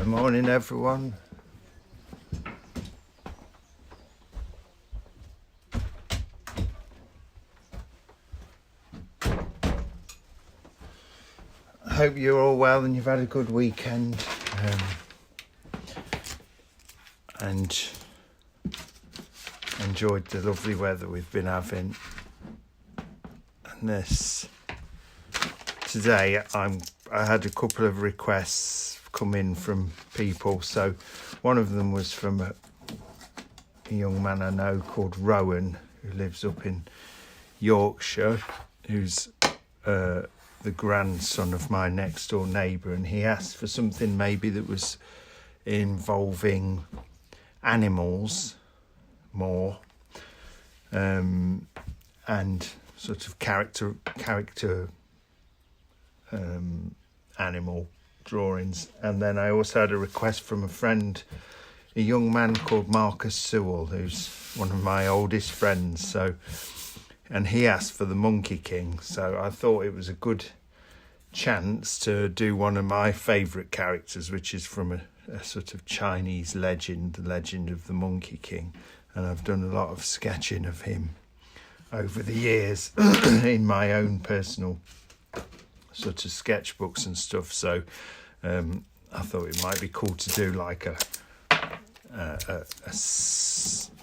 Morning, everyone. I hope you're all well and you've had a good weekend and enjoyed the lovely weather we've been having. And today I had a couple of requests come in from people. So one of them was from a young man I know called Rowan, who lives up in Yorkshire, who's the grandson of my next door neighbour, and he asked for something maybe that was involving animals more, and sort of character animal drawings. And then I also had a request from a friend, a young man called Marcus Sewell, who's one of my oldest friends. And he asked for the Monkey King, so I thought it was a good chance to do one of my favourite characters, which is from a sort of Chinese legend, the legend of the Monkey King. And I've done a lot of sketching of him over the years in my own personal sort of sketchbooks and stuff. So I thought it might be cool to do like a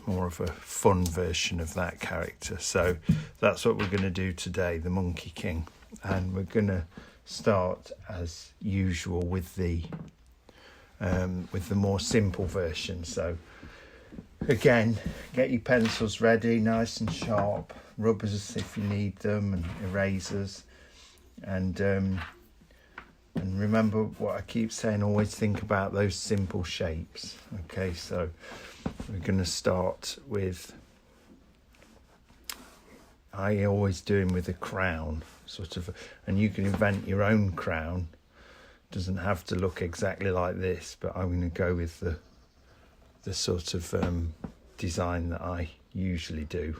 more of a fun version of that character. So that's what we're going to do today, the Monkey King. And we're going to start as usual with the more simple version. So again, get your pencils ready, nice and sharp, rubbers if you need them, and erasers. And remember what I keep saying, always think about those simple shapes. Okay, so we're going to start with, I always do him with a crown, sort of, and you can invent your own crown. Doesn't have to look exactly like this, but I'm going to go with the sort of design that I usually do.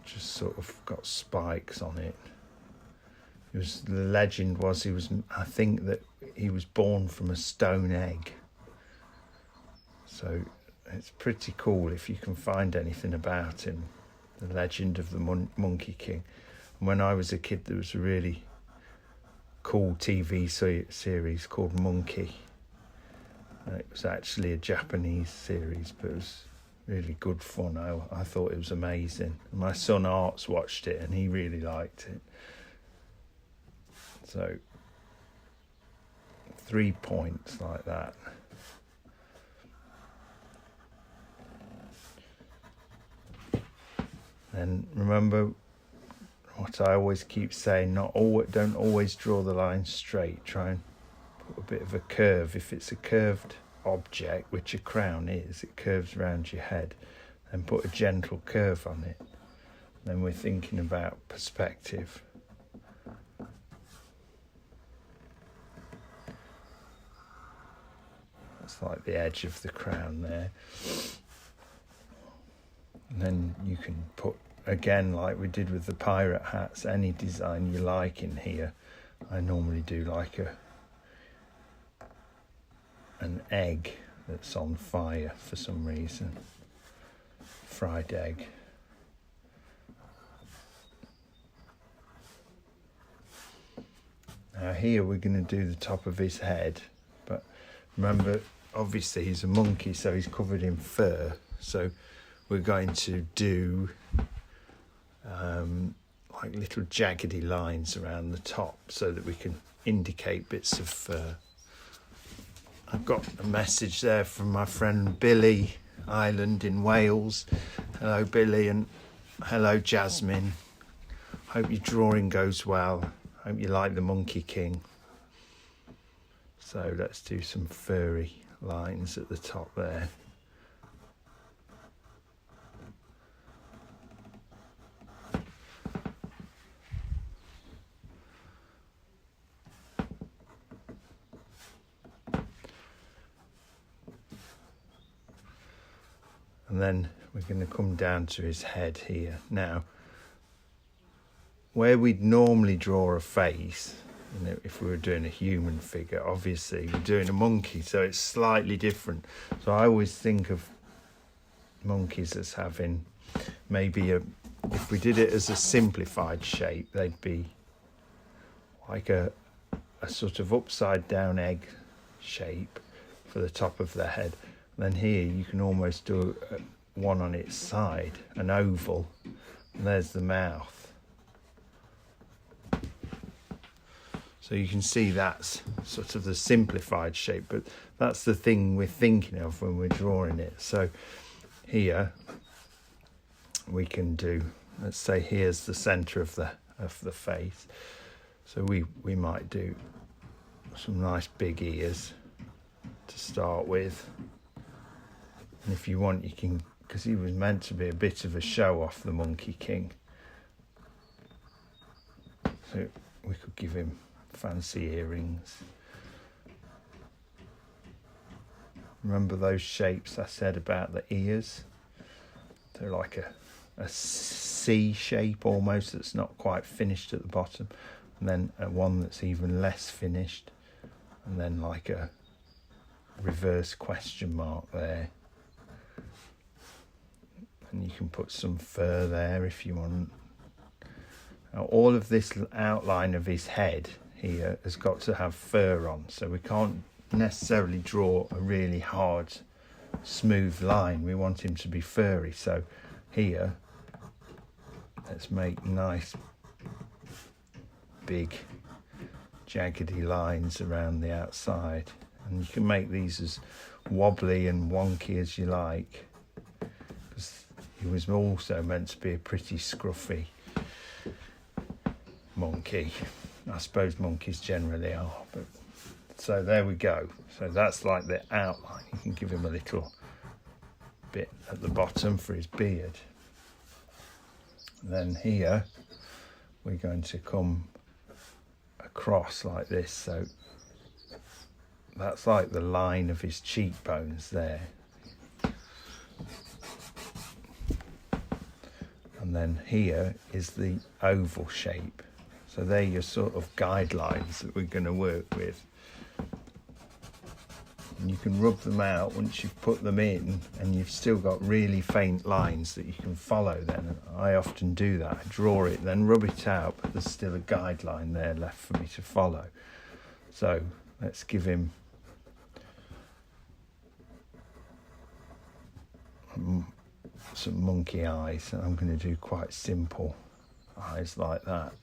Just sort of got spikes on it. The legend was I think that he was born from a stone egg. So it's pretty cool if you can find anything about him. The legend of the Monkey King. And when I was a kid, there was a really cool TV series called Monkey. And it was actually a Japanese series, but it was really good fun. I thought it was amazing. And my son Arts watched it and he really liked it. So 3 points like that. And remember what I always keep saying, don't always draw the line straight. Try and put a bit of a curve. If it's a curved object, which a crown is, it curves around your head, then put a gentle curve on it. Then we're thinking about perspective. That's like the edge of the crown there. And then you can put, again, like we did with the pirate hats, any design you like in here. I normally do like an egg that's on fire for some reason. Fried egg. Now here we're going to do the top of his head, but remember, obviously he's a monkey, so he's covered in fur. So we're going to do like little jaggedy lines around the top so that we can indicate bits of fur. I've got a message there from my friend Billy Island in Wales. Hello Billy, and hello Jasmine. Hope your drawing goes well. Hope you like the Monkey King. So let's do some furry lines at the top there. And then we're going to come down to his head here. Now, where we'd normally draw a face, You know, if we were doing a human figure, obviously we're doing a monkey, so it's slightly different. So I always think of monkeys as having maybe if we did it as a simplified shape, they'd be like a sort of upside down egg shape for the top of their head. And then here you can almost do one on its side, an oval, and there's the mouth. So you can see that's sort of the simplified shape, but that's the thing we're thinking of when we're drawing it. So here we can do, let's say here's the centre of the face. So we might do some nice big ears to start with. And if you want, you can, because he was meant to be a bit of a show off, the Monkey King. So we could give him fancy earrings. Remember those shapes I said about the ears? They're like a C shape almost, that's not quite finished at the bottom, and then one that's even less finished, and then like a reverse question mark there. And you can put some fur there if you want. Now, all of this outline of his head here has got to have fur on, so we can't necessarily draw a really hard smooth line. We want him to be furry, so here let's make nice big jaggedy lines around the outside, and you can make these as wobbly and wonky as you like, because he was also meant to be a pretty scruffy monkey. I suppose monkeys generally are, but so there we go. So that's like the outline. You can give him a little bit at the bottom for his beard. And then here we're going to come across like this, so that's like the line of his cheekbones there. And then here is the oval shape. So they're your sort of guidelines that we're going to work with. And you can rub them out once you've put them in, and you've still got really faint lines that you can follow then. I often do that. I draw it, then rub it out, but there's still a guideline there left for me to follow. So let's give him some monkey eyes. And I'm going to do quite simple eyes like that.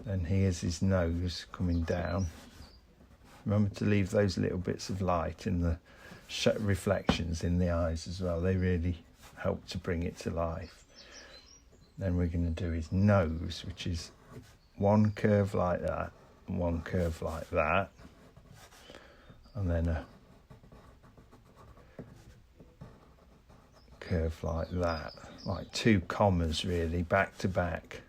Then here's his nose coming down. Remember to leave those little bits of light in the reflections in the eyes as well. They really help to bring it to life. Then we're going to do his nose, which is one curve like that and one curve like that, and then a curve like that, like two commas really, back to back.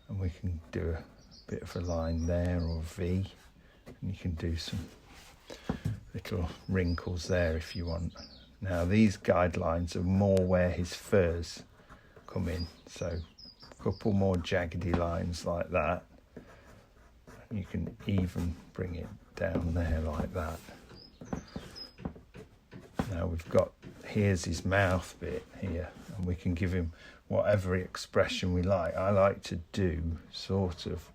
And we can do a bit of a line there, or a V, and you can do some little wrinkles there if you want. Now these guidelines are more where his furs come in, so a couple more jaggedy lines like that, and you can even bring it down there like that. Now we've got, here's his mouth bit here, and we can give him whatever expression we like. I like to do sort of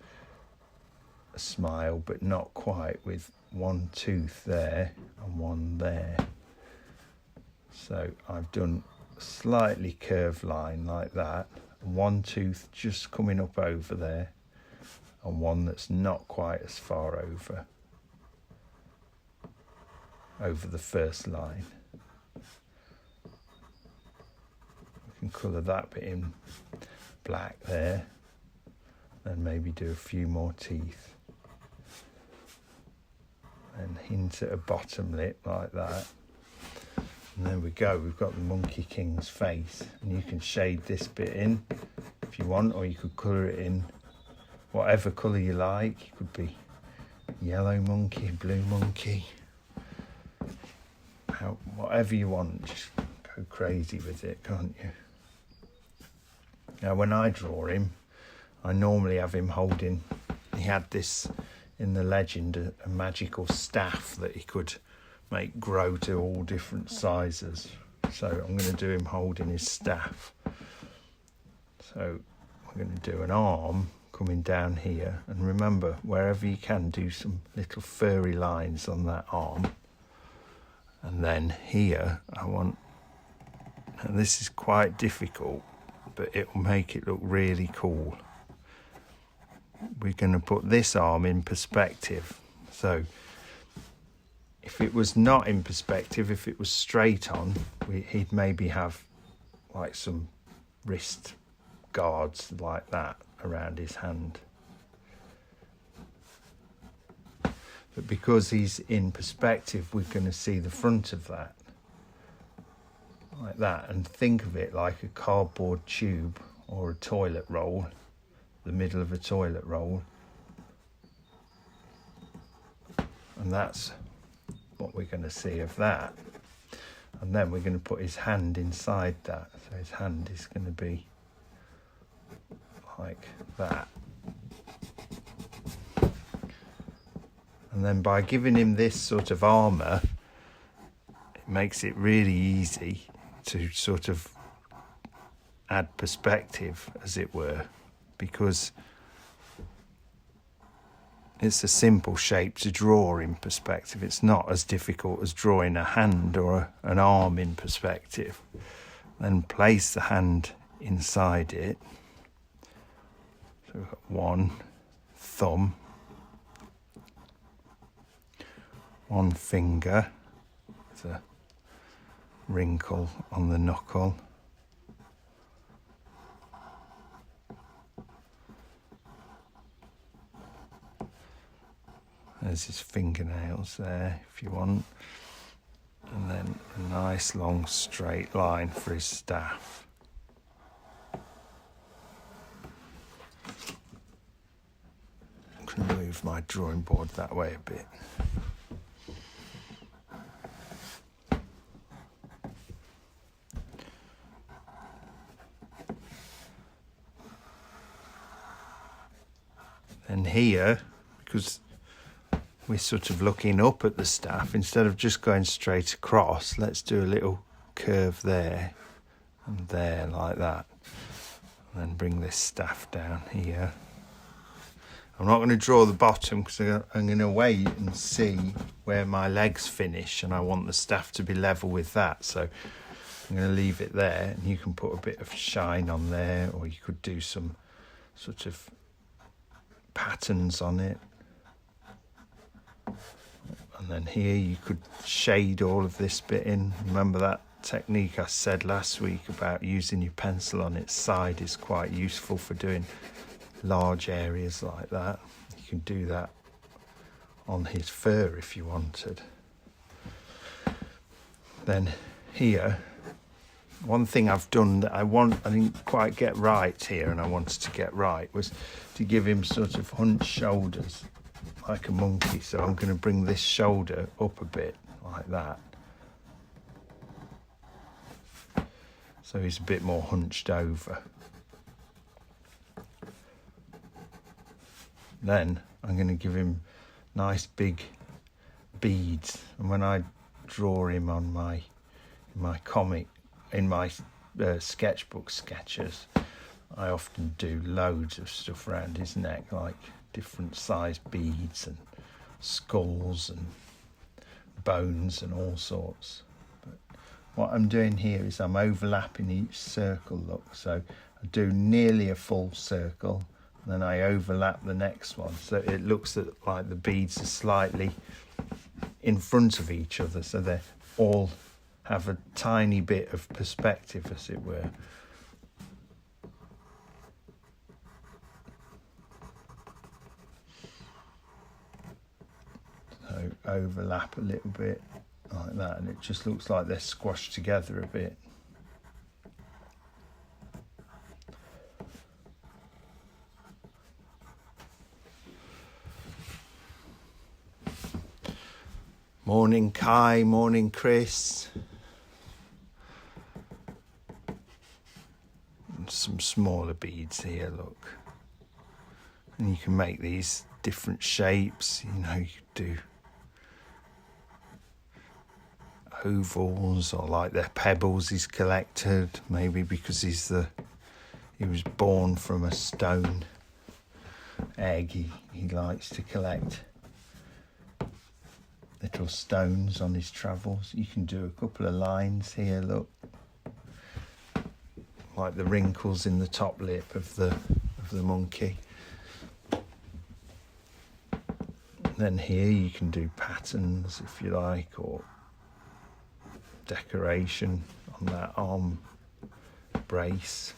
a smile, but not quite, with one tooth there and one there. So I've done a slightly curved line like that, and one tooth just coming up over there, and one that's not quite as far over the first line. We can colour that bit in black there, and maybe do a few more teeth, and hint at a bottom lip like that. And there we go, we've got the Monkey King's face, and you can shade this bit in if you want, or you could colour it in whatever colour you like. It could be yellow monkey, blue monkey, whatever you want. Just go crazy with it, can't you? Now when I draw him, I normally have him holding, he had this in the legend, a magical staff that he could make grow to all different sizes. So I'm going to do him holding his staff. So we're going to do an arm coming down here, and remember, wherever you can, do some little furry lines on that arm. And then here I want, and this is quite difficult, but it will make it look really cool. We're going to put this arm in perspective. So if it was not in perspective, if it was straight on, he'd maybe have like some wrist guards like that around his hand. But because he's in perspective, we're going to see the front of that like that, and think of it like a cardboard tube or a toilet roll, the middle of a toilet roll, and that's what we're going to see of that. And then we're going to put his hand inside that, so his hand is going to be like that. And then by giving him this sort of armour, it makes it really easy to sort of add perspective, as it were, because it's a simple shape to draw in perspective. It's not as difficult as drawing a hand or an arm in perspective. Then place the hand inside it. So we've got one thumb, one finger with a wrinkle on the knuckle, there's his fingernails there if you want, and then a nice long straight line for his staff. I'm going to move my drawing board that way a bit. And here, because we're sort of looking up at the staff, instead of just going straight across, let's do a little curve there and there like that, and then bring this staff down here. I'm not going to draw the bottom because I'm going to wait and see where my legs finish, and I want the staff to be level with that, so I'm going to leave it there, and you can put a bit of shine on there, or you could do some sort of patterns on it. And then here you could shade all of this bit in. Remember that technique I said last week about using your pencil on its side is quite useful for doing large areas like that. You can do that on his fur if you wanted. Then here, one thing I've done that I didn't quite get right here, and I wanted to get right, was to give him sort of hunched shoulders like a monkey. So I'm going to bring this shoulder up a bit like that, so he's a bit more hunched over. Then I'm going to give him nice big beads, and when I draw him on my sketchbook sketches, I often do loads of stuff around his neck, like different size beads and skulls and bones and all sorts. But what I'm doing here is I'm overlapping each circle, look, so I do nearly a full circle, and then I overlap the next one, so it looks like the beads are slightly in front of each other, so they all have a tiny bit of perspective, as it were. So overlap a little bit like that, and it just looks like they're squashed together a bit. Morning Kai, morning Chris. some smaller beads here, look. And you can make these different shapes, you know, you do ovals, or like they're pebbles he's collected, maybe because he was born from a stone egg. He likes to collect little stones on his travels. You can do a couple of lines here, look, like the wrinkles in the top lip of the monkey. Then here you can do patterns if you like, or decoration on that arm brace.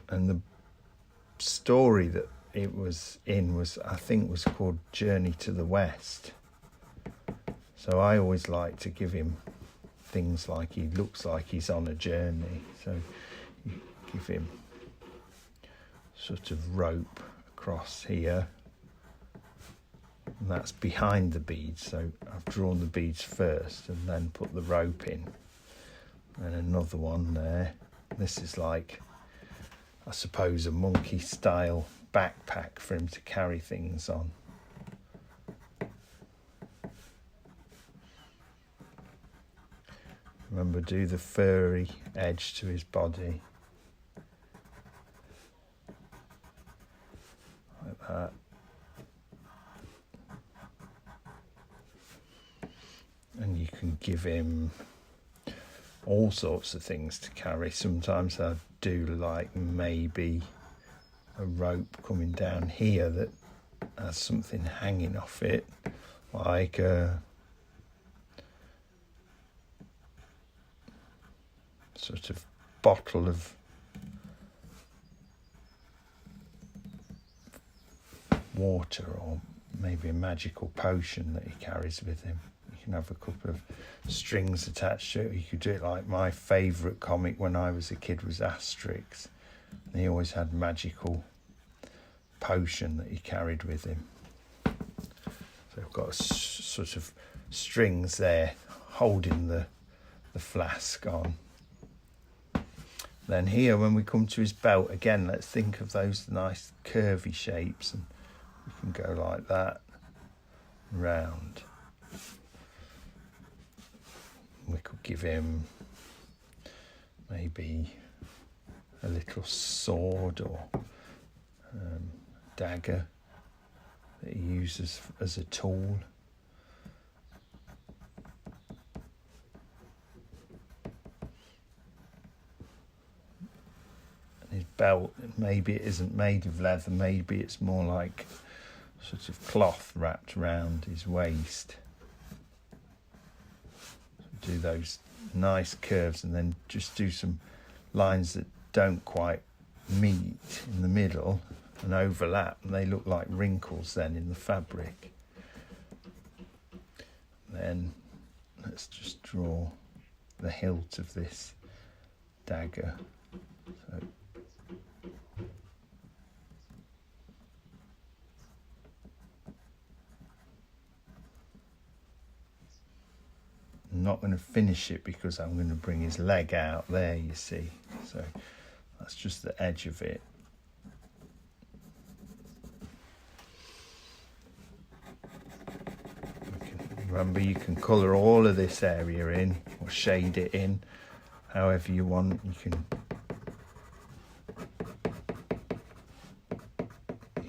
And the story that it was in was, I think, was called Journey to the West. So I always like to give him things like he looks like he's on a journey. So you give him sort of rope across here, and that's behind the beads. So I've drawn the beads first and then put the rope in, and another one there. This is like, I suppose, a monkey style backpack for him to carry things on. Remember, do the furry edge to his body. Like that. And you can give him all sorts of things to carry. Sometimes I do like maybe a rope coming down here that has something hanging off it, like a sort of bottle of water, or maybe a magical potion that he carries with him. You can have a couple of strings attached to it. You could do it like my favourite comic when I was a kid was Asterix. And he always had magical potion that he carried with him. So I've got sort of strings there holding the flask on. Then here, when we come to his belt, again, let's think of those nice curvy shapes, and we can go like that, round. We could give him maybe a little sword or dagger that he uses as a tool. And his belt, maybe it isn't made of leather, maybe it's more like sort of cloth wrapped around his waist. Do those nice curves, and then just do some lines that don't quite meet in the middle and overlap, and they look like wrinkles then in the fabric. Then let's just draw the hilt of this dagger. So I'm not going to finish it because I'm going to bring his leg out there, you see. So that's just the edge of it. Remember, you can colour all of this area in, or shade it in, however you want. You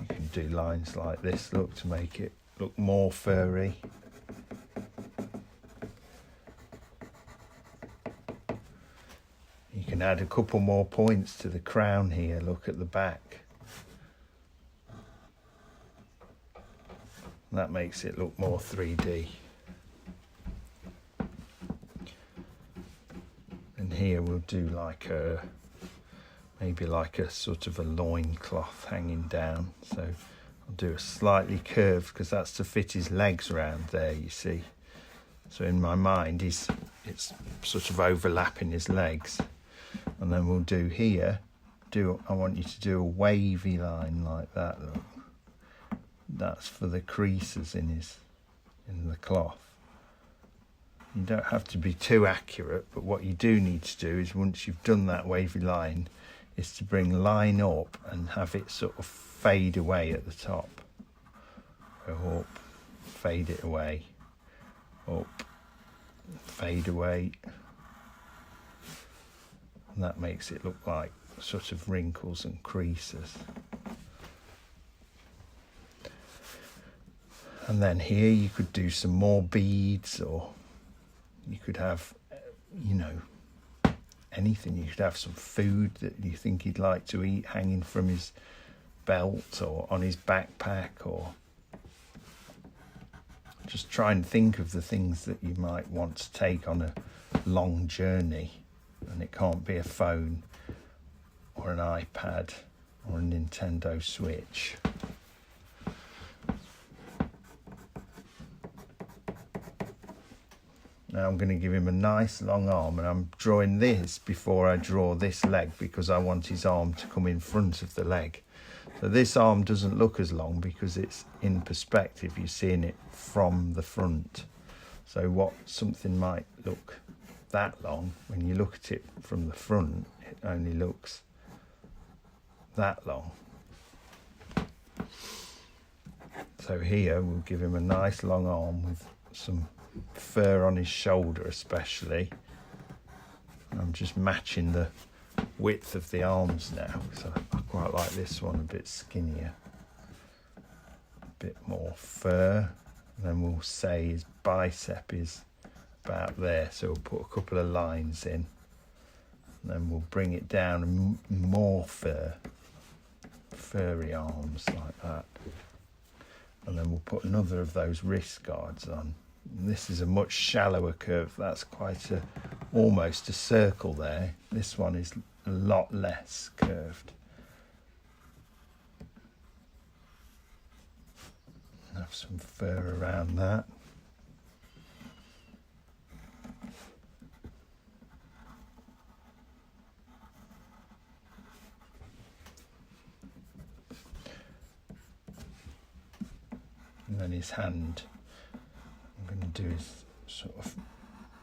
can do lines like this, look, to make it look more furry. You can add a couple more points to the crown here, look at the back. That makes it look more 3D. And here we'll do like maybe like a sort of a loincloth hanging down. So I'll do a slightly curved, because that's to fit his legs around there, you see. So in my mind, it's sort of overlapping his legs. And then we'll do here, I want you to do a wavy line like that, look. That's for the creases in the cloth. You don't have to be too accurate, but what you do need to do is, once you've done that wavy line, is to bring line up and have it sort of fade away at the top. Go up, fade it away, up, fade away. And that makes it look like sort of wrinkles and creases. And then here you could do some more beads, or you could have, you know, anything. You could have some food that you think he'd like to eat hanging from his belt or on his backpack, or just try and think of the things that you might want to take on a long journey. And it can't be a phone or an iPad or a Nintendo Switch. Now I'm going to give him a nice long arm, and I'm drawing this before I draw this leg because I want his arm to come in front of the leg. So this arm doesn't look as long because it's in perspective. You're seeing it from the front. So what something might look that long, when you look at it from the front, it only looks that long. So here we'll give him a nice long arm with some fur on his shoulder especially. I'm just matching the width of the arms now, so I quite like this one a bit skinnier, a bit more fur. And then we'll say his bicep is about there, so we'll put a couple of lines in, and then we'll bring it down and more furry arms like that. And then we'll put another of those wrist guards on. And this is a much shallower curve. That's quite almost a circle there. This one is a lot less curved. Have some fur around that. And then his hand, I'm going to do his sort of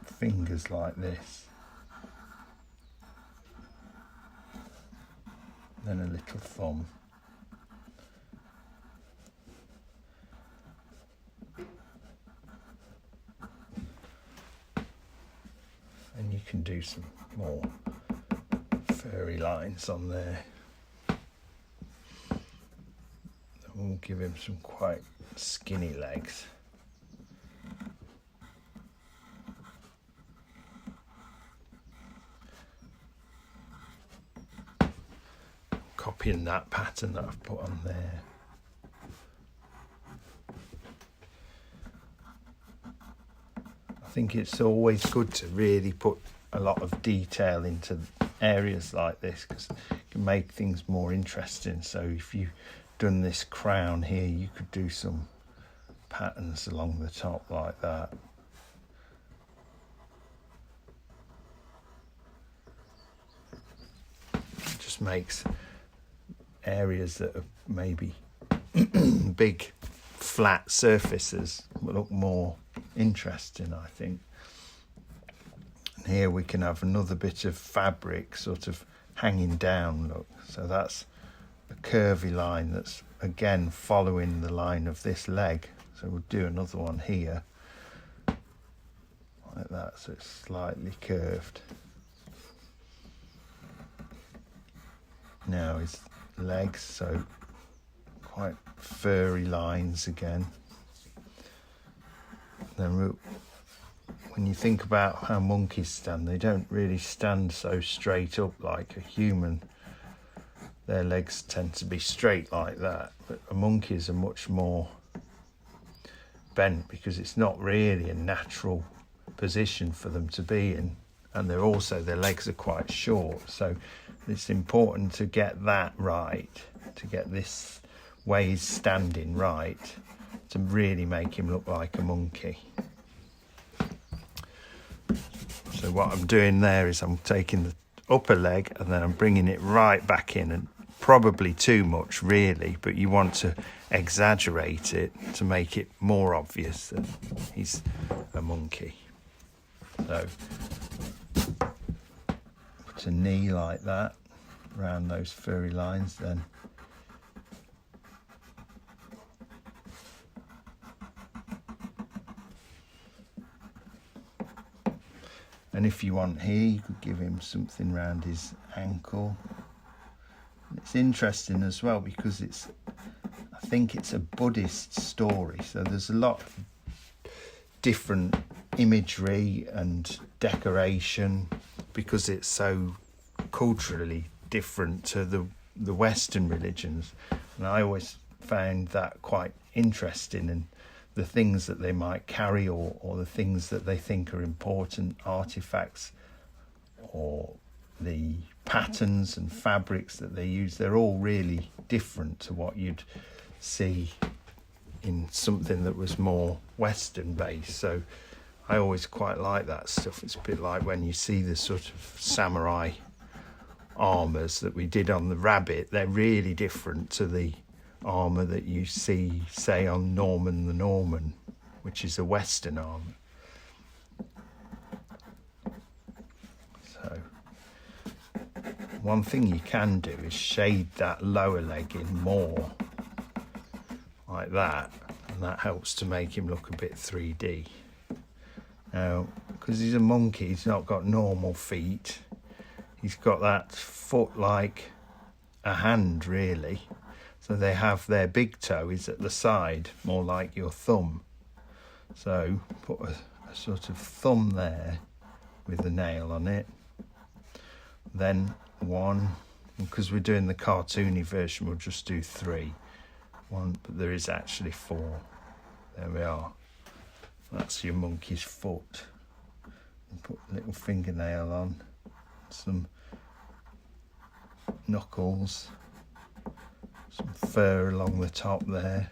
fingers like this. Then a little thumb. And you can do some more furry lines on there. We'll give him some quite skinny legs. Copying that pattern that I've put on there. I think it's always good to really put a lot of detail into areas like this because it can make things more interesting. So if you've done this crown here, you could do some patterns along the top like that. It just makes areas that are maybe big flat surfaces look more interesting, I think. And here we can have another bit of fabric sort of hanging down, look. So that's a curvy line that's again following the line of this leg. So we'll do another one here like that, so it's slightly curved. Now his legs, so quite furry lines again. Then when you think about how monkeys stand, they don't really stand so straight up like a human. Their legs tend to be straight like that, but a monkeys are much more bent because it's not really a natural position for them to be in, and they're also, their legs are quite short, so it's important to get that right, to get this way he's standing right, to really make him look like a monkey. So what I'm doing there is I'm taking the upper leg and then I'm bringing it right back in, and probably too much really, but you want to exaggerate it to make it more obvious that he's a monkey. So put a knee like that around those furry lines then. And if you want here, you could give him something around his ankle. And it's interesting as well because I think it's a Buddhist story, so there's a lot of different imagery and decoration because it's so culturally different to the Western religions. And I always found that quite interesting, and the things that they might carry or the things that they think are important artifacts or the patterns and fabrics that they use, they're all really different to what you'd see in something that was more Western based. So I always quite like that stuff. It's a bit like when you see the sort of samurai armours that we did on the rabbit. They're really different to the armour that you see, say, on Norman the Norman, which is a Western armour. So one thing you can do is shade that lower leg in more like that, and that helps to make him look a bit 3D. Now, because he's a monkey, he's not got normal feet. He's got that foot like a hand, really. So they have their big toe is at the side, more like your thumb. So put a sort of thumb there with the nail on it. Then one, because we're doing the cartoony version, we'll just do 3. 1, but there is actually 4. There we are. That's your monkey's foot. And put a little fingernail on, some knuckles, some fur along the top there.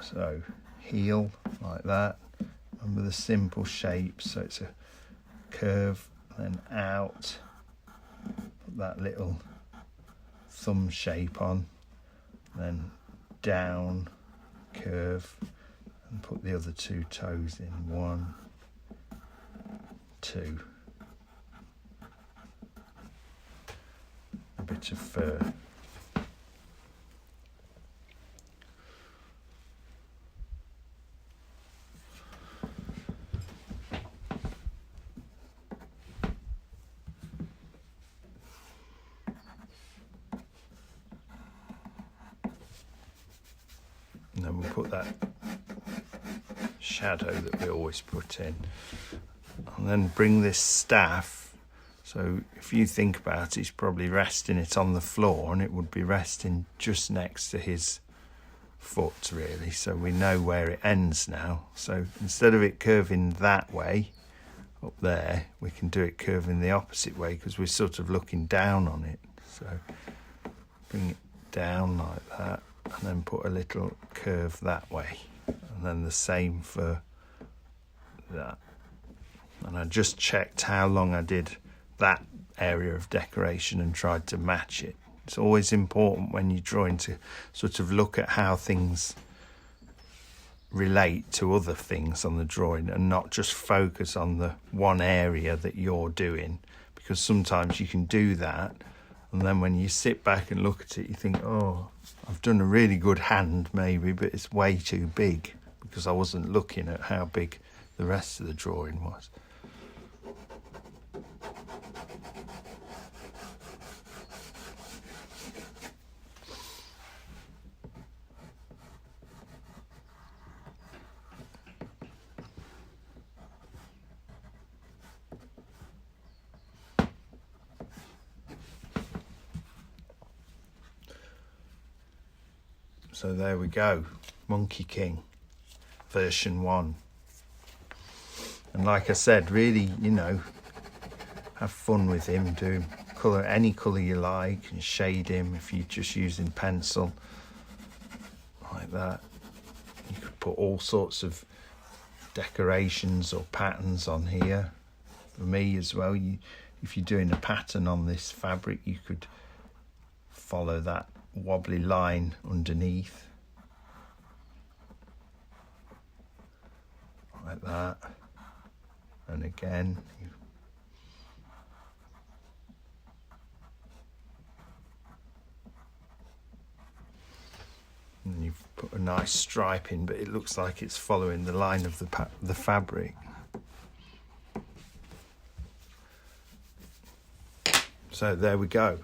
So heel like that, and with a simple shape, so it's a curve, then out, put that little thumb shape on, then down, curve, and put the other 2 toes in. 1, 2. A bit of fur. And then we'll put that shadow that we always put in, and then bring this staff. So if you think about it, he's probably resting it on the floor, and it would be resting just next to his foot, really. So we know where it ends now. So instead of it curving that way up there, we can do it curving the opposite way because we're sort of looking down on it. So bring it down like that, and then put a little curve that way, and then the same for that. And I just checked how long I did that area of decoration and tried to match it. It's always important when you're drawing to sort of look at how things relate to other things on the drawing and not just focus on the one area that you're doing, because sometimes you can do that and then when you sit back and look at it you think, oh, I've done a really good hand maybe, but it's way too big because I wasn't looking at how big the rest of the drawing was. So there we go, Monkey King version 1. And like I said, really, you know, have fun with him, do colour any colour you like and shade him if you're just using pencil like that. You could put all sorts of decorations or patterns on here. For me as well, if you're doing a pattern on this fabric, you could follow that wobbly line underneath like that. And again, and you've put a nice stripe in, but it looks like it's following the line of the fabric. So there we go.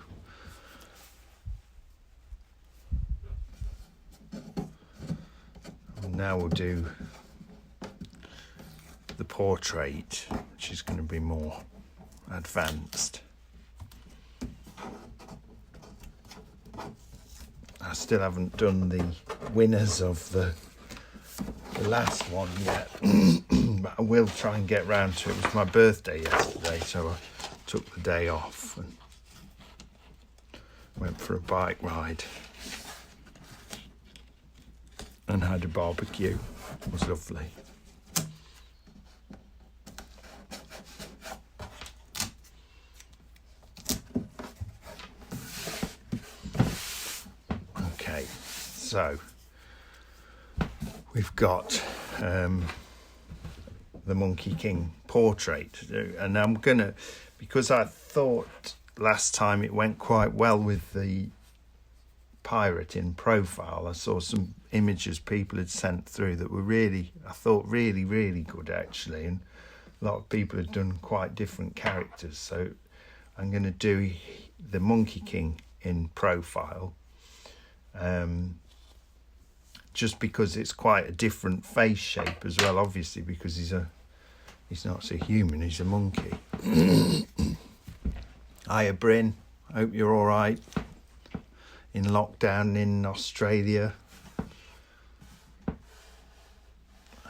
And now we'll do the portrait, which is going to be more advanced. I still haven't done the winners of the last one yet, but I will try and get round to it. It was my birthday yesterday, so I took the day off and went for a bike ride and had a barbecue. It was lovely. Okay, so we've got the Monkey King portrait to do, and I'm gonna, because I thought last time it went quite well with the pirate in profile. I saw some images people had sent through that were really, I thought, really good actually, and a lot of people had done quite different characters. So I'm going to do the Monkey King in profile, just because it's quite a different face shape as well, obviously, because he's not so human, he's a monkey. Hiya Bryn, hope you're all right in lockdown in Australia.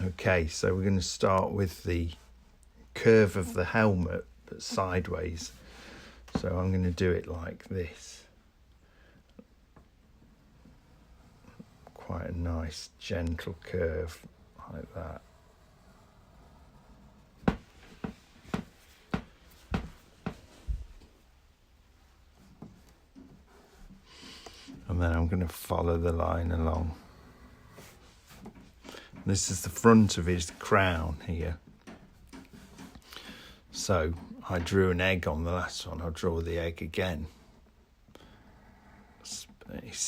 Okay, so we're going to start with the curve of the helmet, but sideways. So I'm going to do it like this. Quite a nice gentle curve like that. And then I'm going to follow the line along. This is the front of his crown here. So I drew an egg on the last one. I'll draw the egg again. It's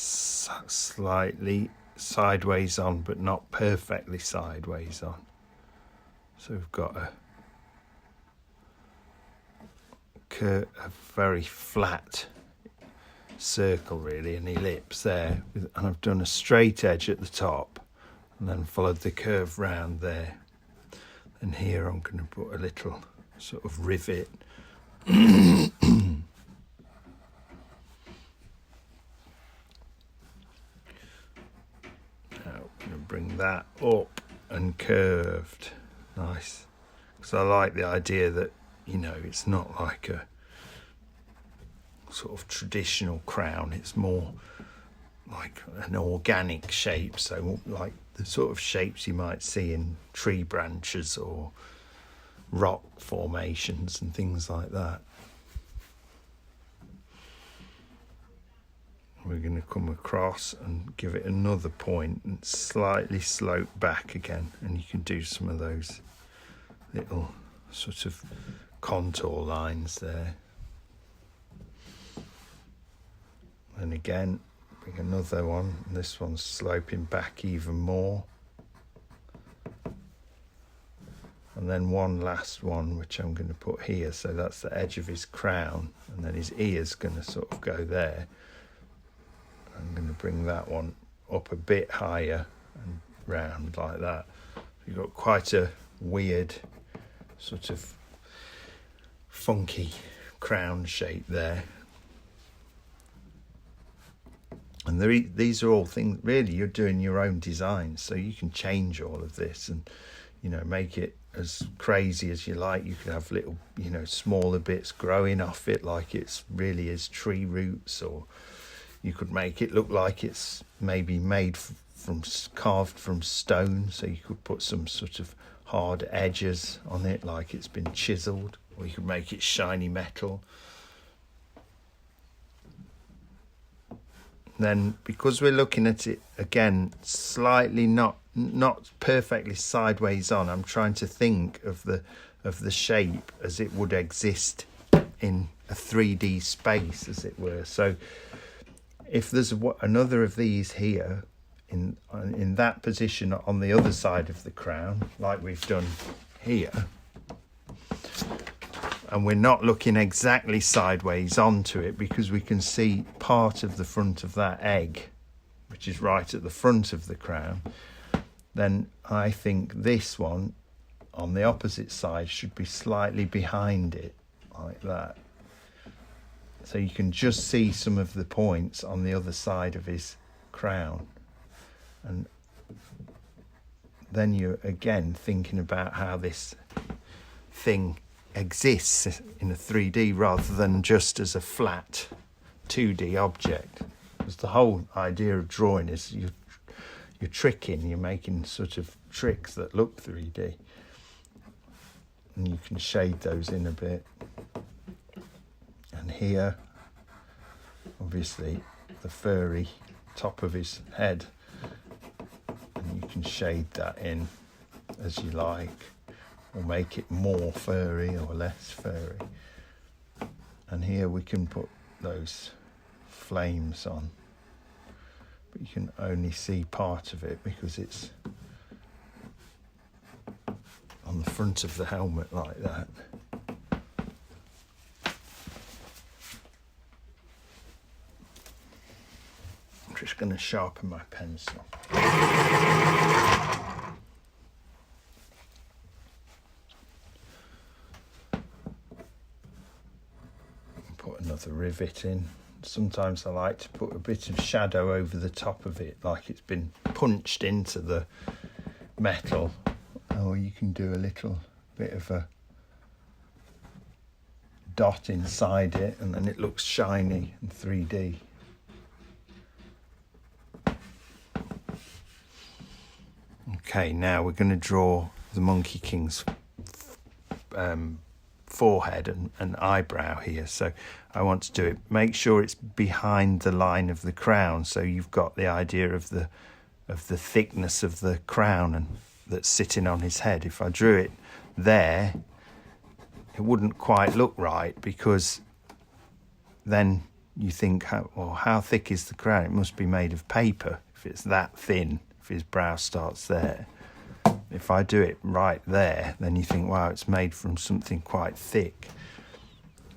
slightly sideways on, but not perfectly sideways on. So we've got a very flat circle, really, an ellipse there, and I've done a straight edge at the top and then followed the curve round there. And here I'm going to put a little sort of rivet. Now I'm going to bring that up and curved. Nice, because I like the idea that, you know, it's not like a sort of traditional crown, it's more like an organic shape, so like the sort of shapes you might see in tree branches or rock formations and things like that. We're going to come across and give it another point and slightly slope back again, and you can do some of those little sort of contour lines there. And again, bring another one. This one's sloping back even more. And then one last one, which I'm going to put here. So that's the edge of his crown. And then his ear's going to sort of go there. I'm going to bring that one up a bit higher and round like that. You've got quite a weird, sort of funky crown shape there. And these are all things, really, you're doing your own design, so you can change all of this and, you know, make it as crazy as you like. You could have little, you know, smaller bits growing off it like it's really is tree roots, or you could make it look like it's maybe made carved from stone, so you could put some sort of hard edges on it like it's been chiseled, or you could make it shiny metal. Then, because we're looking at it again slightly not not perfectly sideways on. I'm trying to think of the shape as it would exist in a 3D space, as it were. So if there's another of these here in that position on the other side of the crown, like we've done here, and we're not looking exactly sideways onto it because we can see part of the front of that egg, which is right at the front of the crown, then I think this one on the opposite side should be slightly behind it, like that. So you can just see some of the points on the other side of his crown. And then you're again thinking about how this thing exists in a 3D rather than just as a flat 2D object. Because the whole idea of drawing is you're tricking, you're making sort of tricks that look 3D. And you can shade those in a bit. And here, obviously, the furry top of his head. And you can shade that in as you like, or make it more furry or less furry. And here we can put those flames on. But you can only see part of it because it's on the front of the helmet like that. I'm just going to sharpen my pencil. Put another rivet in. Sometimes I like to put a bit of shadow over the top of it, like it's been punched into the metal. Or you can do a little bit of a dot inside it, and then it looks shiny and 3D. Okay, now we're going to draw the Monkey King's forehead and eyebrow here. So I want to do it. Make sure it's behind the line of the crown, so you've got the idea of the thickness of the crown and that's sitting on his head. If I drew it there, it wouldn't quite look right, because then you think, well, how thick is the crown? It must be made of paper if it's that thin, if his brow starts there. If I do it right there, then you think, wow, it's made from something quite thick.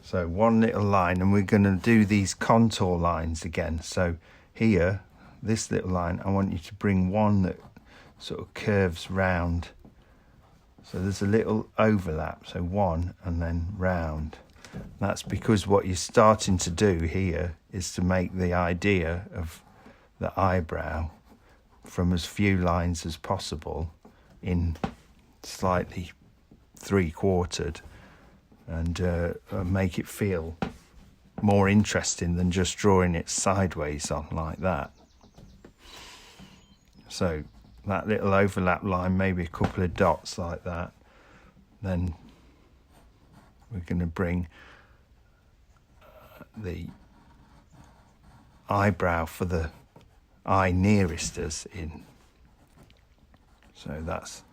So one little line, and we're going to do these contour lines again. So here, this little line, I want you to bring one that sort of curves round. So there's a little overlap, so one and then round. That's because what you're starting to do here is to make the idea of the eyebrow from as few lines as possible in slightly 3/4, and make it feel more interesting than just drawing it sideways on like that. So that little overlap line, maybe a couple of dots like that. Then we're going to bring the eyebrow for the eye nearest us in. So that's,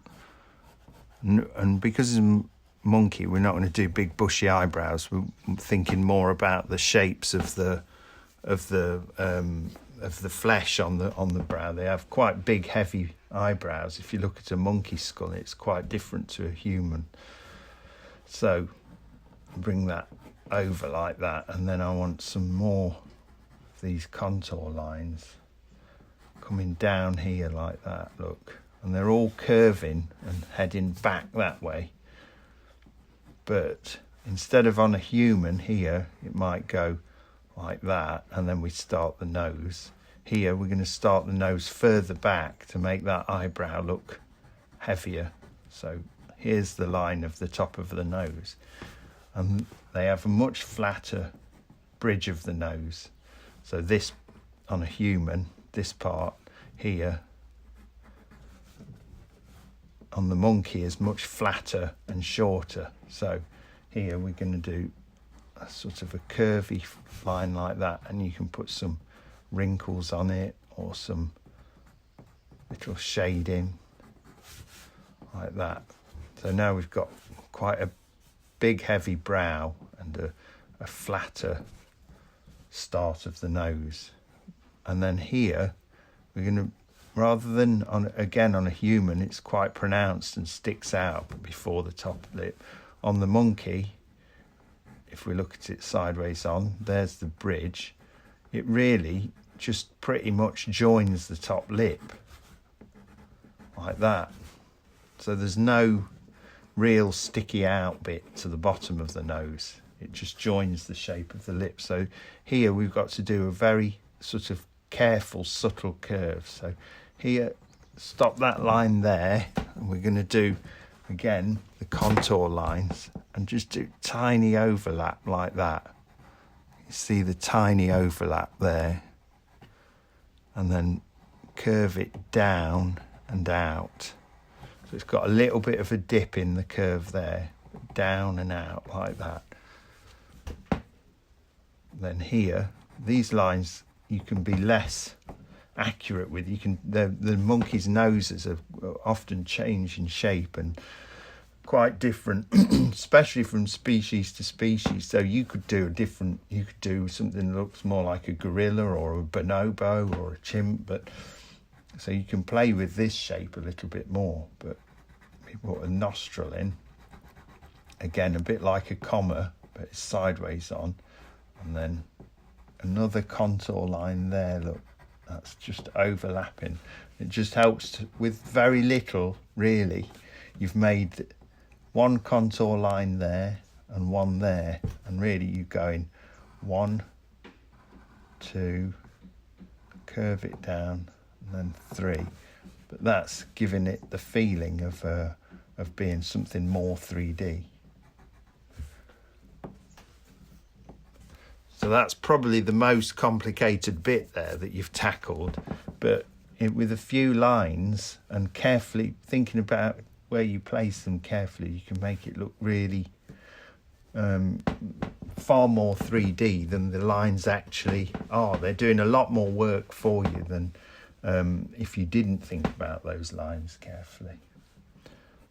and because it's a monkey, we're not going to do big bushy eyebrows. We're thinking more about the shapes of the flesh on the brow. They have quite big, heavy eyebrows. If you look at a monkey skull, it's quite different to a human. So bring that over like that, and then I want some more of these contour lines coming down here like that, look. And they're all curving and heading back that way. But instead of on a human here, it might go like that, and then we start the nose. Here we're going to start the nose further back to make that eyebrow look heavier. So here's the line of the top of the nose, and they have a much flatter bridge of the nose. So this on a human, this part here on the monkey is much flatter and shorter. So here we're going to do a sort of a curvy line like that, and you can put some wrinkles on it or some little shading like that. So now we've got quite a big heavy brow and a flatter start of the nose. And then here we're going to, rather than on a human, it's quite pronounced and sticks out before the top lip. On the monkey, if we look at it sideways on, there's the bridge. It really just pretty much joins the top lip like that. So there's no real sticky out bit to the bottom of the nose. It just joins the shape of the lip. So here we've got to do a very sort of careful, subtle curve. So here, stop that line there, and we're going to do again the contour lines and just do tiny overlap like that. You see the tiny overlap there, and then curve it down and out. So it's got a little bit of a dip in the curve there, down and out like that. Then here, these lines you can be less accurate with. You can the monkey's noses are often change in shape and quite different, especially from species to species. So you could do something that looks more like a gorilla or a bonobo or a chimp, but so you can play with this shape a little bit more. But we put a nostril in, again a bit like a comma, but it's sideways on, and then another contour line there. Look, that's just overlapping. It just helps with very little, really. You've made one contour line there and one there, and really you're going 1, 2, curve it down, and then 3. But that's giving it the feeling of being something more 3D. So that's probably the most complicated bit there that you've tackled, but with a few lines and carefully thinking about where you place them carefully, you can make it look really far more 3D than the lines actually are. They're doing a lot more work for you than if you didn't think about those lines carefully.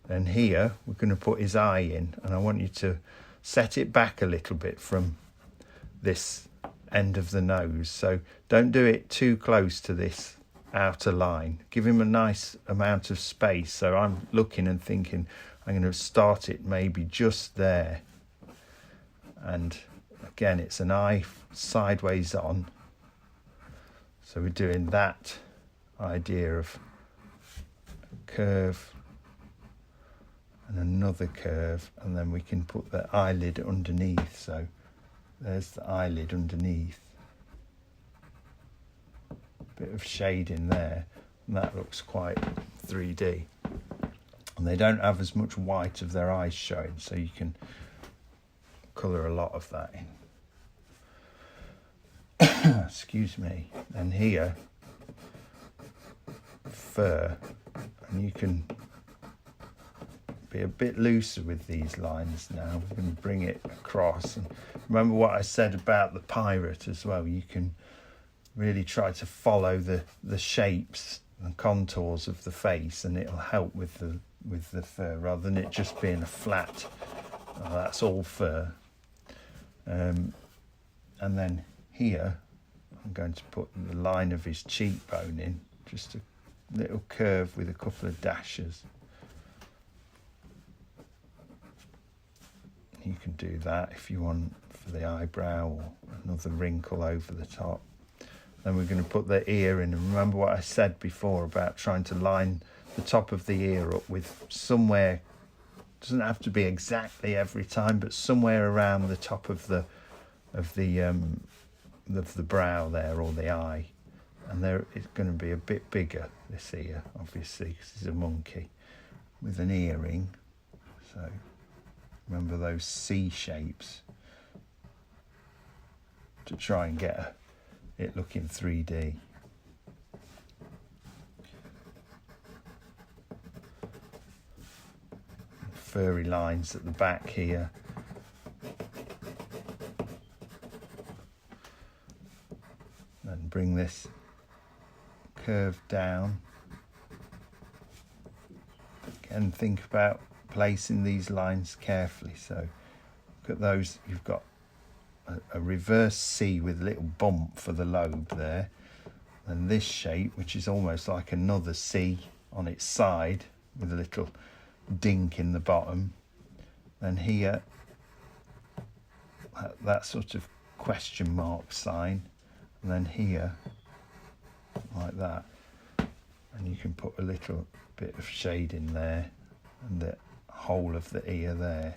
Then here we're going to put his eye in, and I want you to set it back a little bit from this end of the nose. So don't do it too close to this outer line. Give him a nice amount of space. So I'm looking and thinking I'm going to start it maybe just there. And again, it's an eye sideways on. So we're doing that idea of a curve and another curve, and then we can put the eyelid underneath. So there's the eyelid underneath. Bit of shading there, and that looks quite 3D. And they don't have as much white of their eyes showing, so you can colour a lot of that in. Excuse me. And here, fur, and you can be a bit looser with these lines now. We're going to bring it across. And remember what I said about the pirate as well. You can really try to follow the shapes and contours of the face, and it'll help with the fur rather than it just being a flat, oh, that's all fur. And then here I'm going to put the line of his cheekbone in, just a little curve with a couple of dashes. You can do that if you want for the eyebrow, or another wrinkle over the top. Then we're going to put the ear in, and remember what I said before about trying to line the top of the ear up with somewhere, doesn't have to be exactly every time, but somewhere around the top of the brow there, or the eye. And there it's going to be a bit bigger, this ear, obviously, because he's a monkey with an earring. So remember those C shapes to try and get it looking 3D. Furry lines at the back here. And bring this curve down and think about placing these lines carefully. So look at those. You've got a reverse C with a little bump for the lobe there, and this shape, which is almost like another C on its side with a little dink in the bottom. And here, that sort of question mark sign, and then here like that, and you can put a little bit of shade in there, and the whole of the ear there.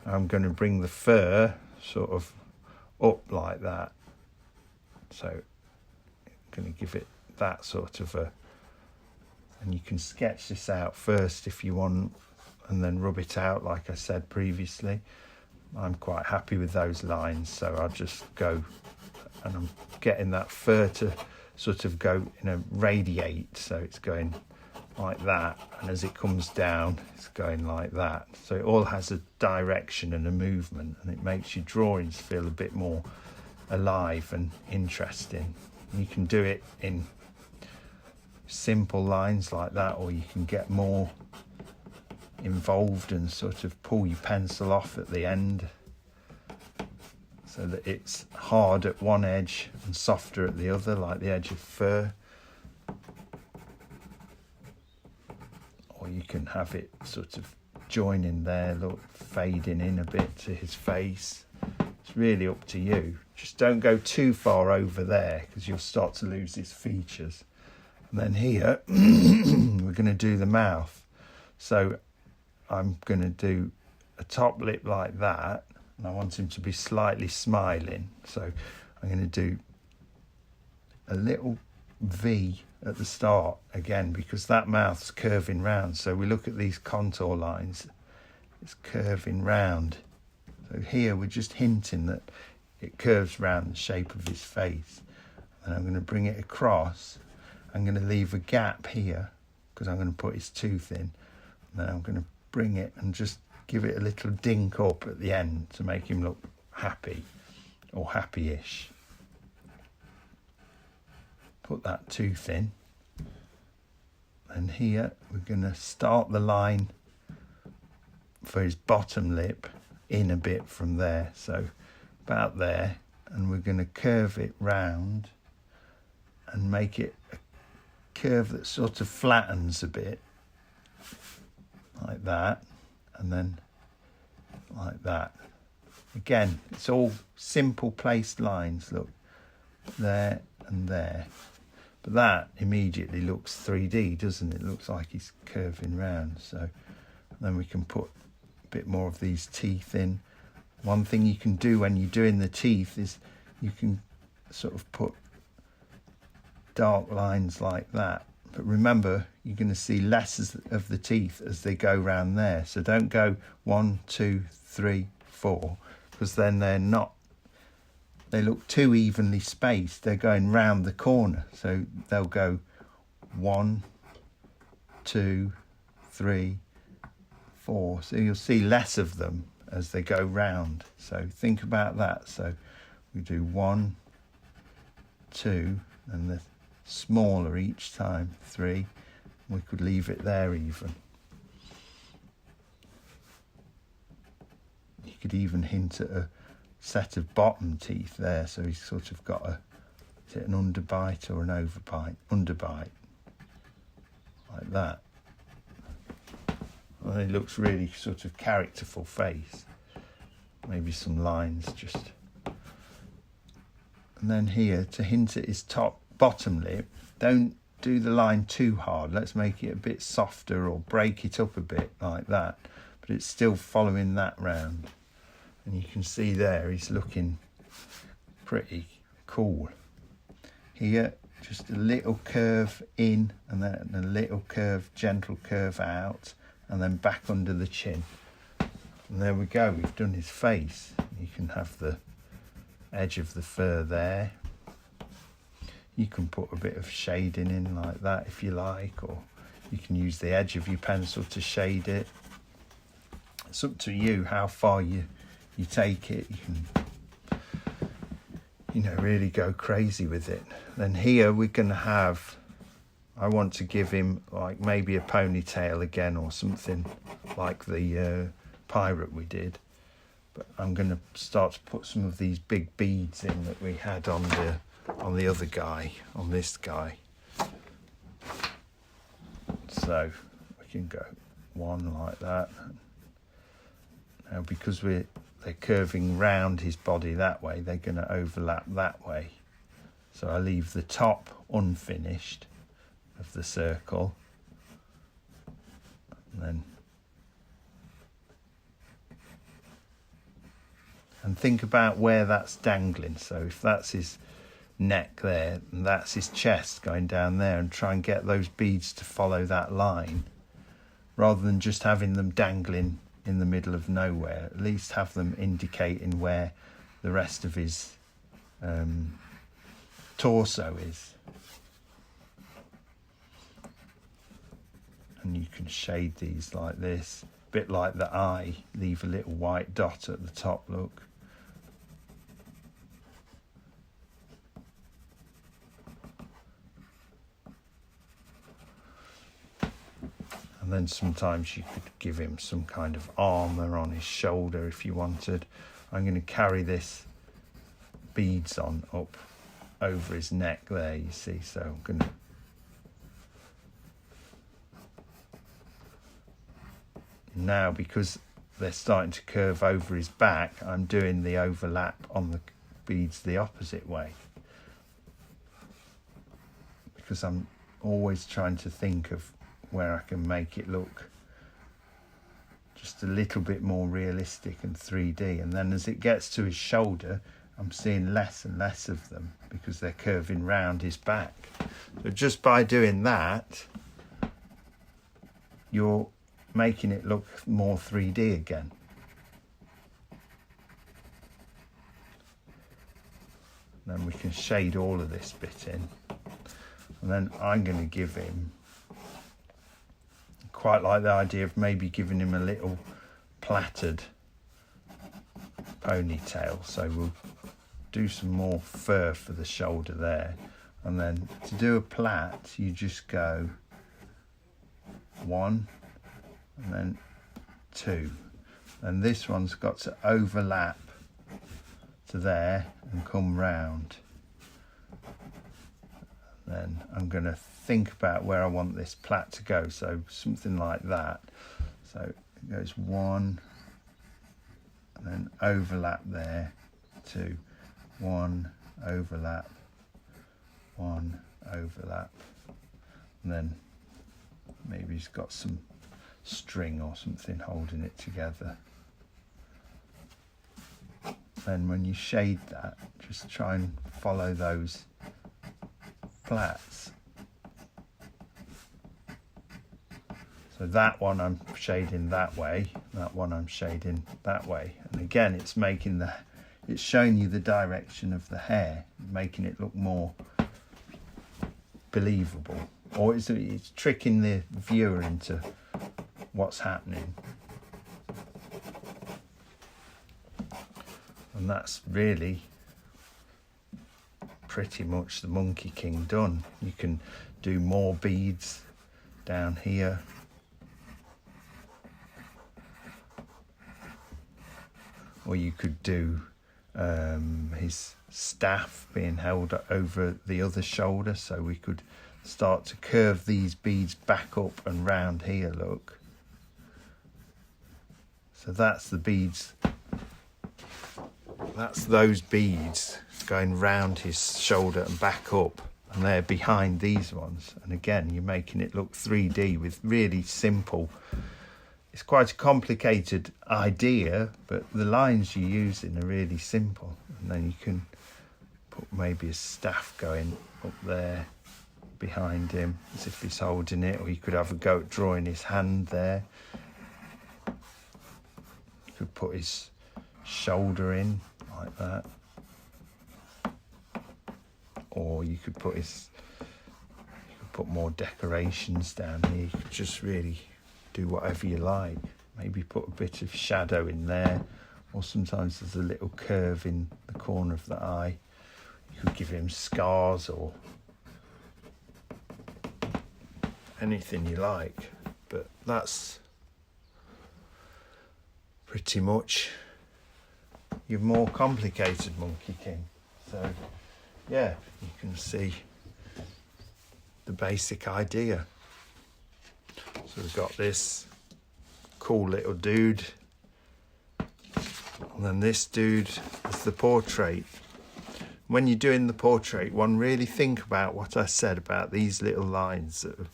I'm going to bring the fur sort of up like that, so I'm going to give it that sort of a, and you can sketch this out first if you want, and then rub it out like I said previously. I'm quite happy with those lines, so I'll just go, and I'm getting that fur to sort of go in a radiate, so it's going like that, and as it comes down it's going like that, so it all has a direction and a movement, and it makes your drawings feel a bit more alive and interesting. And you can do it in simple lines like that, or you can get more involved and sort of pull your pencil off at the end so that it's hard at one edge and softer at the other, like the edge of fur. Or you can have it sort of joining there, look, fading in a bit to his face. It's really up to you. Just don't go too far over there, because you'll start to lose his features. And then here we're going to do the mouth. So I'm going to do a top lip like that, and I want him to be slightly smiling. So I'm going to do a little V at the start again, because that mouth's curving round. So we look at these contour lines, it's curving round. So here we're just hinting that it curves round the shape of his face. And I'm going to bring it across. I'm going to leave a gap here because I'm going to put his tooth in. And then I'm going to bring it and just give it a little dink up at the end to make him look happy or happy-ish. Put that tooth in, and here we're going to start the line for his bottom lip in a bit from there, so about there, and we're going to curve it round and make it a curve that sort of flattens a bit like that, and then like that. Again, it's all simple placed lines, look, there and there. But that immediately looks 3D, doesn't it? It looks like he's curving round. So then we can put a bit more of these teeth in. One thing you can do when you're doing the teeth is you can sort of put dark lines like that. But remember, you're going to see less of the teeth as they go round there. So don't go 1, 2, 3, 4, because then they look too evenly spaced. They're going round the corner. So they'll go 1, 2, 3, 4. So you'll see less of them as they go round. So think about that. So we do 1, 2, and the smaller each time, 3. We could leave it there even. You could even hint at a set of bottom teeth there, so he's sort of got is it an underbite or an overbite? Underbite, like that. And it looks really sort of characterful face. Maybe some lines just. And then here, to hint at his bottom lip, don't do the line too hard. Let's make it a bit softer, or break it up a bit like that, but it's still following that round. And you can see there he's looking pretty cool. Here, just a little curve in, and then a little curve, gentle curve out, and then back under the chin. And there we go, we've done his face. You can have the edge of the fur there. You can put a bit of shading in like that if you like, or you can use the edge of your pencil to shade it. It's up to you how far you take it. You you know, really go crazy with it. Then here we're going to have, I want to give him like maybe a ponytail again or something like the pirate we did. But I'm going to start to put some of these big beads in that we had on the other guy, on this guy. So we can go one like that. Now because they're curving round his body that way, they're going to overlap that way. So I leave the top unfinished of the circle, and think about where that's dangling. So if that's his neck there and that's his chest going down there, and try and get those beads to follow that line rather than just having them dangling in the middle of nowhere. At least have them indicating where the rest of his torso is. And you can shade these like this, a bit like the eye, leave a little white dot at the top, look. And then sometimes you could give him some kind of armour on his shoulder if you wanted. I'm going to carry this beads on up over his neck there, you see. So I'm going to now, because they're starting to curve over his back, I'm doing the overlap on the beads the opposite way, because I'm always trying to think of where I can make it look just a little bit more realistic and 3D. And then as it gets to his shoulder, I'm seeing less and less of them because they're curving round his back. So just by doing that, you're making it look more 3D again. Then we can shade all of this bit in. And then I'm going to give him, quite like the idea of maybe giving him a little plaited ponytail. So we'll do some more fur for the shoulder there. And then to do a plait, you just go 1 and then 2. And this one's got to overlap to there and come round. Then I'm going to think about where I want this plait to go, so something like that. So it goes 1 and then overlap there, 2, 1 overlap, 1 overlap, and then maybe he's got some string or something holding it together. Then when you shade that, just try and follow those plaits. So that one I'm shading that way, that one I'm shading that way. And again, it's showing you the direction of the hair, making it look more believable. Or it's tricking the viewer into what's happening. And that's really pretty much the Monkey King done. You can do more beads down here. Or you could do his staff being held over the other shoulder, so we could start to curve these beads back up and round here, look. So that's the beads, that's those beads going round his shoulder and back up, and they're behind these ones. And again, you're making it look 3D with really simple. It's quite a complicated idea, but the lines you're using are really simple. And then you can put maybe a staff going up there behind him as if he's holding it, or you could have a go at drawing his hand there. You could put his shoulder in like that, or you could put more decorations down here. You could just really do whatever you like. Maybe put a bit of shadow in there, or sometimes there's a little curve in the corner of the eye. could give him scars or anything you like, but that's pretty much your more complicated Monkey King. So yeah, you can see the basic idea. So we've got this cool little dude, and then this dude is the portrait. When you're doing the portrait one, really think about what I said about these little lines, that are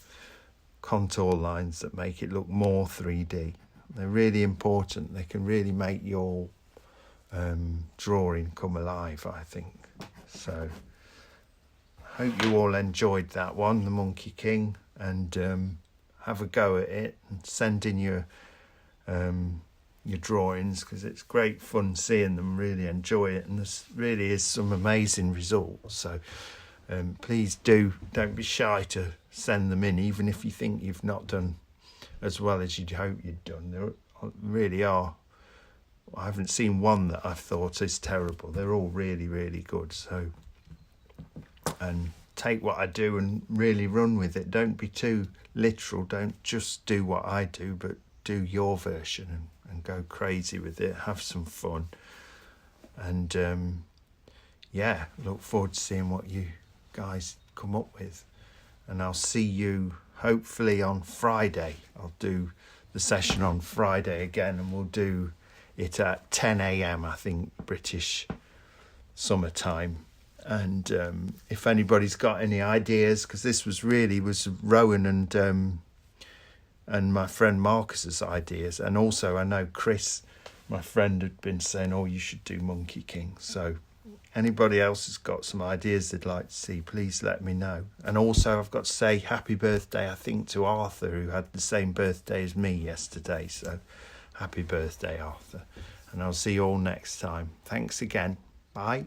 contour lines that make it look more 3D. They're really important. They can really make your drawing come alive, I think. So I hope you all enjoyed that one, the Monkey King, and have a go at it and send in your drawings, because it's great fun seeing them. Really enjoy it, and this really is some amazing results. So please don't be shy to send them in, even if you think you've not done as well as you'd hope you'd done. There really are. I haven't seen one that I've thought is terrible. They're all really, really good. So, and take what I do and really run with it. Don't be too literal. Don't just do what I do, but do your version and go crazy with it. Have some fun. And yeah, look forward to seeing what you guys come up with. And I'll see you hopefully on Friday. I'll do the session on Friday again, and we'll do it at 10 a.m, I think, British summertime. And if anybody's got any ideas, because this was Rowan and my friend Marcus's ideas, and also I know Chris, my friend, had been saying, oh, you should do Monkey King. So anybody else has got some ideas they'd like to see, please let me know. And also I've got to say happy birthday, I think, to Arthur, who had the same birthday as me yesterday. So happy birthday, Arthur. And I'll see you all next time. Thanks again. Bye.